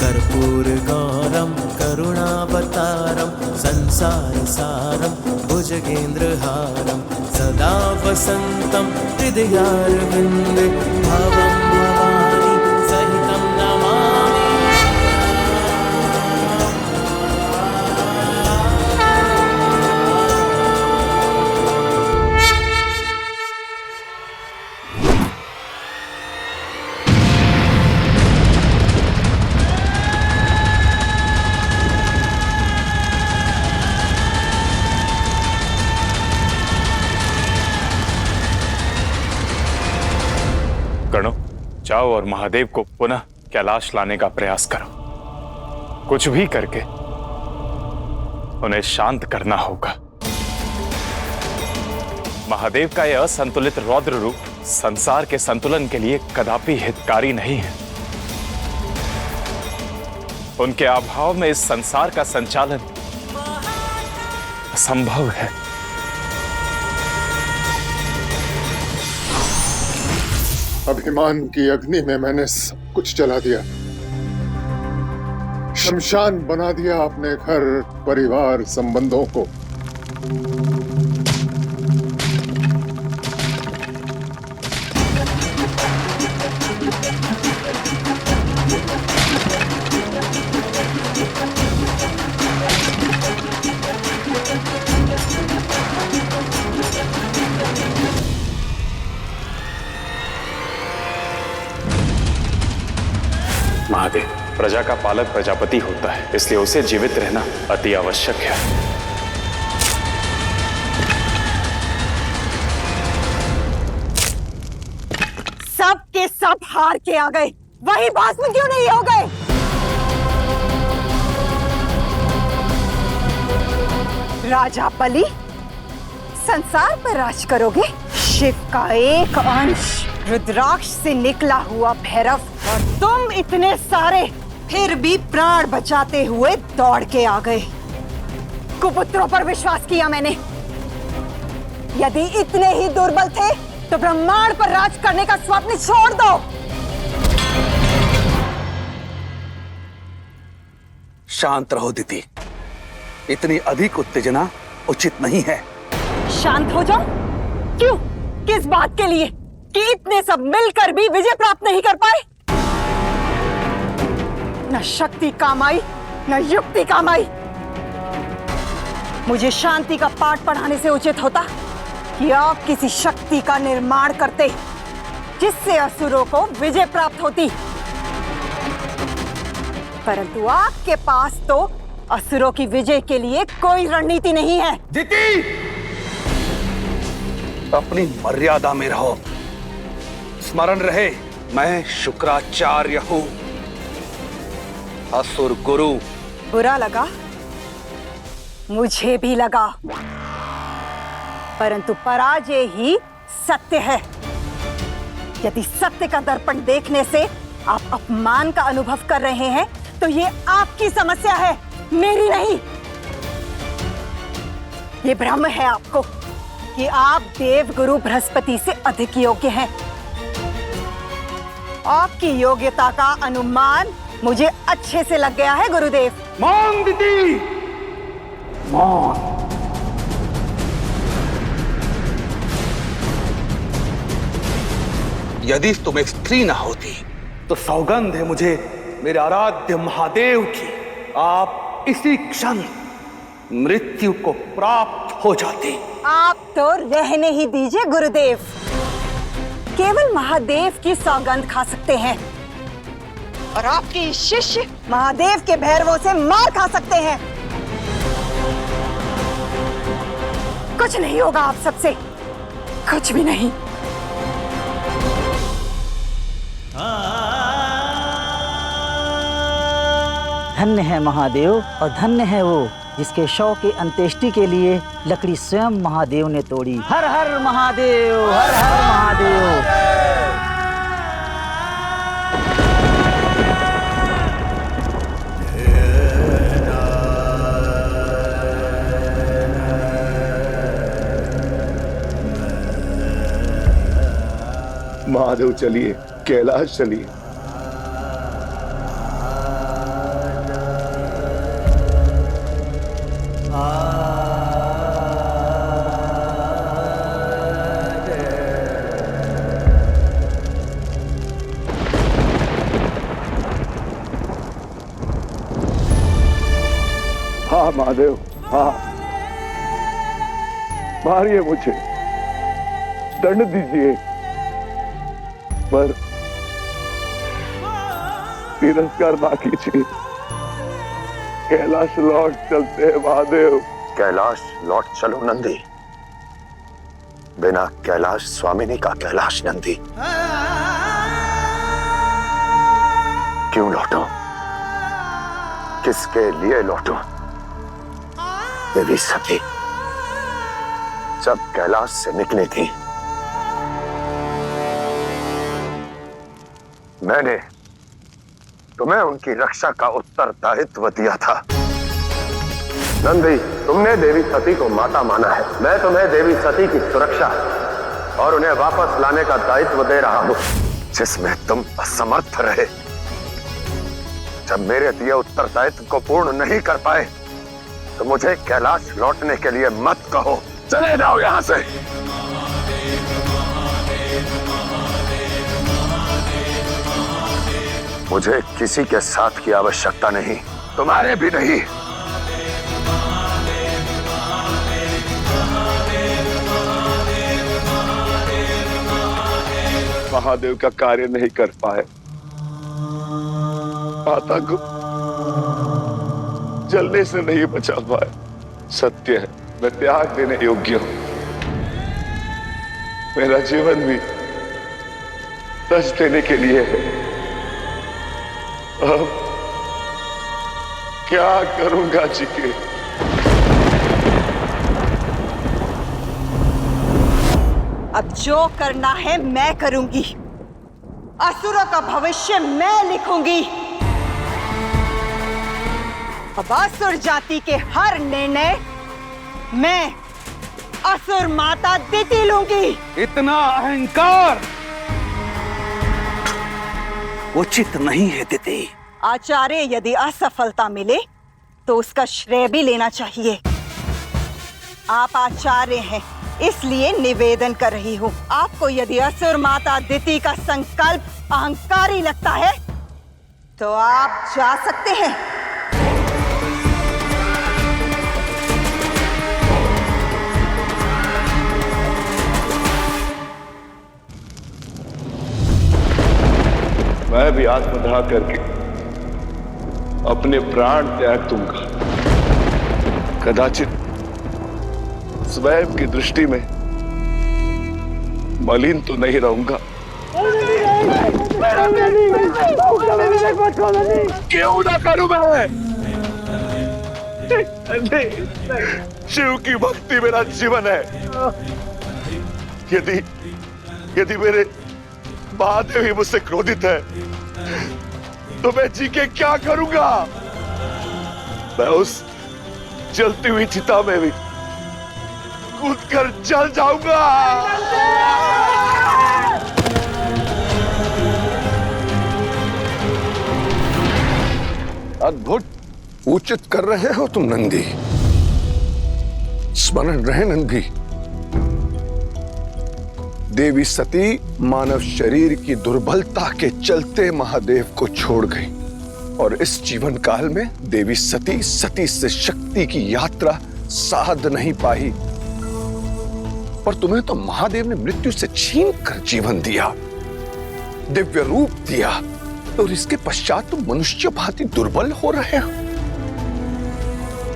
कर्पूरगौरं करुणावतारं संसारसारं भुजगेन्द्रहारं सदा वसन्तं हृदयारविन्दे भवं भवानी सहितं नमामि। गणों, जाओ और महादेव को पुनः कैलाश लाने का प्रयास करो। कुछ भी करके उन्हें शांत करना होगा। महादेव का यह असंतुलित रौद्र रूप संसार के संतुलन के लिए कदापि हितकारी नहीं है। उनके अभाव में इस संसार का संचालन असंभव है। अभिमान की अग्नि में मैंने सब कुछ जला दिया, शमशान बना दिया अपने घर परिवार संबंधों को। महादेव प्रजा का पालक प्रजापति होता है, इसलिए उसे जीवित रहना अति आवश्यक है। सब के सब हार के आ गए, वही भस्म क्यों नहीं हो गए? राजा बलि संसार पर राज करोगे? शिव का एक अंश रुद्राक्ष से निकला हुआ भैरव और तुम इतने सारे, फिर भी प्राण बचाते हुए दौड़ के आ गए। कुपुत्रों पर विश्वास किया मैंने। यदि इतने ही दुर्बल थे तो ब्रह्मांड पर राज करने का स्वप्न छोड़ दो। शांत रहो दीदी, इतनी अधिक उत्तेजना उचित नहीं है। शांत हो जाओ? क्यों? किस बात के लिए कि इतने सब मिलकर भी विजय प्राप्त नहीं कर पाए? न शक्ति काम आई, न युक्ति काम आई। मुझे शांति का पाठ पढ़ाने से उचित होता कि आप किसी शक्ति का निर्माण करते जिससे असुरों को विजय प्राप्त होती, परंतु आपके पास तो असुरों की विजय के लिए कोई रणनीति नहीं है। दीदी, अपनी मर्यादा में रहो। स्मरण रहे, मैं शुक्राचार्य हूं, असुर गुरु। बुरा लगा? मुझे भी लगा, परंतु पराजय ही सत्य है। यदि सत्य का दर्पण देखने से आप अपमान का अनुभव कर रहे हैं तो ये आपकी समस्या है, मेरी नहीं। ये भ्रम है आपको कि आप देव गुरु बृहस्पति से अधिक योग्य हैं। आपकी योग्यता का अनुमान मुझे अच्छे से लग गया है गुरुदेव। मौन दीदी, मौन। यदि तुम एक स्त्री न होती तो सौगंध है मुझे मेरे आराध्य महादेव की, आप इसी क्षण मृत्यु को प्राप्त हो जाते। आप तो रहने ही दीजिए गुरुदेव, केवल महादेव की सौगंध खा सकते हैं और आपके शिष्य महादेव के भैरवों से मार खा सकते हैं। कुछ नहीं होगा आप सबसे, कुछ भी नहीं। धन्य है महादेव और धन्य है वो जिसके शव के अंत्येष्टि के लिए लकड़ी स्वयं महादेव ने तोड़ी। हर हर महादेव, हर हर महादेव। महादेव चलिए, कैलाश चलिए। हाँ महादेव, हाँ, मारिए मुझे, दंड दीजिए, पर तिरस्कार ना कीजिए। कैलाश लौट चलते हैं महादेव। कैलाश लौट चलो नंदी, बिना कैलाश स्वामिनी का कैलाश नंदी। क्यों लौटो, किसके लिए लौटो? देवी सती जब कैलाश से निकली थी, मैंने तुम्हें उनकी रक्षा का उत्तरदायित्व दिया था। नंदी, तुमने देवी सती को माता माना है, मैं तुम्हें देवी सती की सुरक्षा और उन्हें वापस लाने का दायित्व दे रहा हूं, जिसमें तुम असमर्थ रहे। जब मेरे दिए उत्तरदायित्व को पूर्ण नहीं कर पाए तो मुझे कैलाश लौटने के लिए मत कहो, चले जाओ यहां से। मुझे किसी के साथ की आवश्यकता नहीं, तुम्हारे भी नहीं। महादेव का कार्य नहीं कर पाए, माता को जलने से नहीं बचा पाए। सत्य है, मैं त्याग देने योग्य हूं। मेरा जीवन भी तज देने के लिए है। अब क्या करूंगा जी के? अब जो करना है मैं करूंगी, असुरों का भविष्य मैं लिखूंगी। अब असुर जाति के हर निर्णय मैं असुर माता दिति लूंगी। इतना अहंकार उचित नहीं है दिति। आचार्य यदि असफलता मिले तो उसका श्रेय भी लेना चाहिए। आप आचार्य हैं, इसलिए निवेदन कर रही हूँ। आपको यदि असुर माता दिति का संकल्प अहंकारी लगता है तो आप जा सकते हैं। मैं भी आत्मदाह करके अपने प्राण त्याग दूंगा। कदाचित स्वयं की दृष्टि में मलिन तो नहीं रहूंगा। क्यों ना करूं मैं? शिव की भक्ति मेरा जीवन है। यदि मेरे महादेव ही मुझसे क्रोधित है तो मैं जी के क्या करूंगा? मैं उस जलती हुई चिता में भी कूदकर जल जाऊंगा। अद्भुत उचित कर रहे हो तुम नंदी। स्मरण रहे नंदी, देवी सती मानव शरीर की दुर्बलता के चलते महादेव को छोड़ गई और इस जीवन काल में देवी सती से शक्ति की यात्रा साध नहीं पाई। पर तुम्हें तो महादेव ने मृत्यु से छीन कर जीवन दिया, दिव्य रूप दिया, और इसके पश्चात तुम मनुष्य भांति दुर्बल हो रहे हो।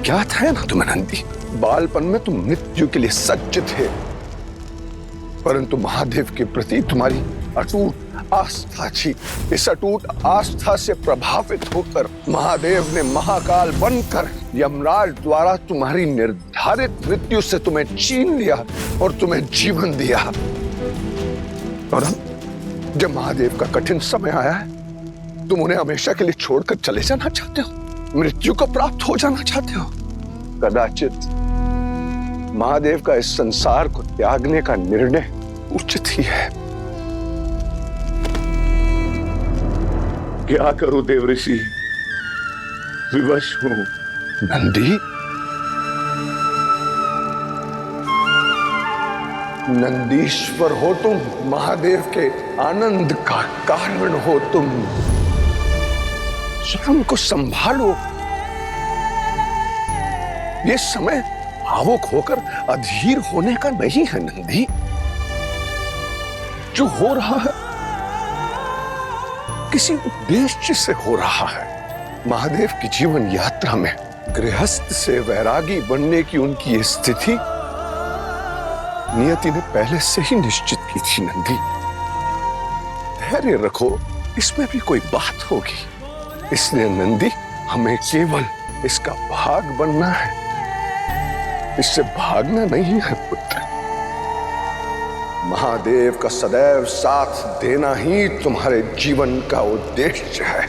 क्या था ना तुम्हें नंदी, बालपन में तुम मृत्यु के लिए सज्ज थे, परंतु महादेव के प्रति तुम्हारी अटूट आस्था थी। इस अटूट आस्था से प्रभावित होकर महादेव ने महाकाल बनकर यमराज द्वारा तुम्हारी निर्धारित मृत्यु से तुम्हें छीन लिया और तुम्हें जीवन दिया। और जब महादेव का कठिन समय आया है, तुम उन्हें हमेशा के लिए छोड़कर चले जाना चाहते हो, मृत्यु को प्राप्त हो जाना चाहते हो। कदाचित महादेव का इस संसार को त्यागने का निर्णय उचित ही है, क्या करूं देवऋषि, विवश हूं। नंदी, नंदीश्वर हो तुम, महादेव के आनंद का कारण हो तुम। स्वयं को संभालो। ये समय भावुक होकर अधीर होने का नहीं है नंदी। जो हो रहा है किसी उद्देश्य से हो रहा है। महादेव की जीवन यात्रा में गृहस्थ से वैरागी बनने की उनकी स्थिति नियति ने पहले से ही निश्चित की थी नंदी। धैर्य रखो, इसमें भी कोई बात होगी। इसलिए नंदी, हमें केवल इसका भाग बनना है, इससे भागना नहीं है पुत्र। महादेव का सदैव साथ देना ही तुम्हारे जीवन का उद्देश्य है।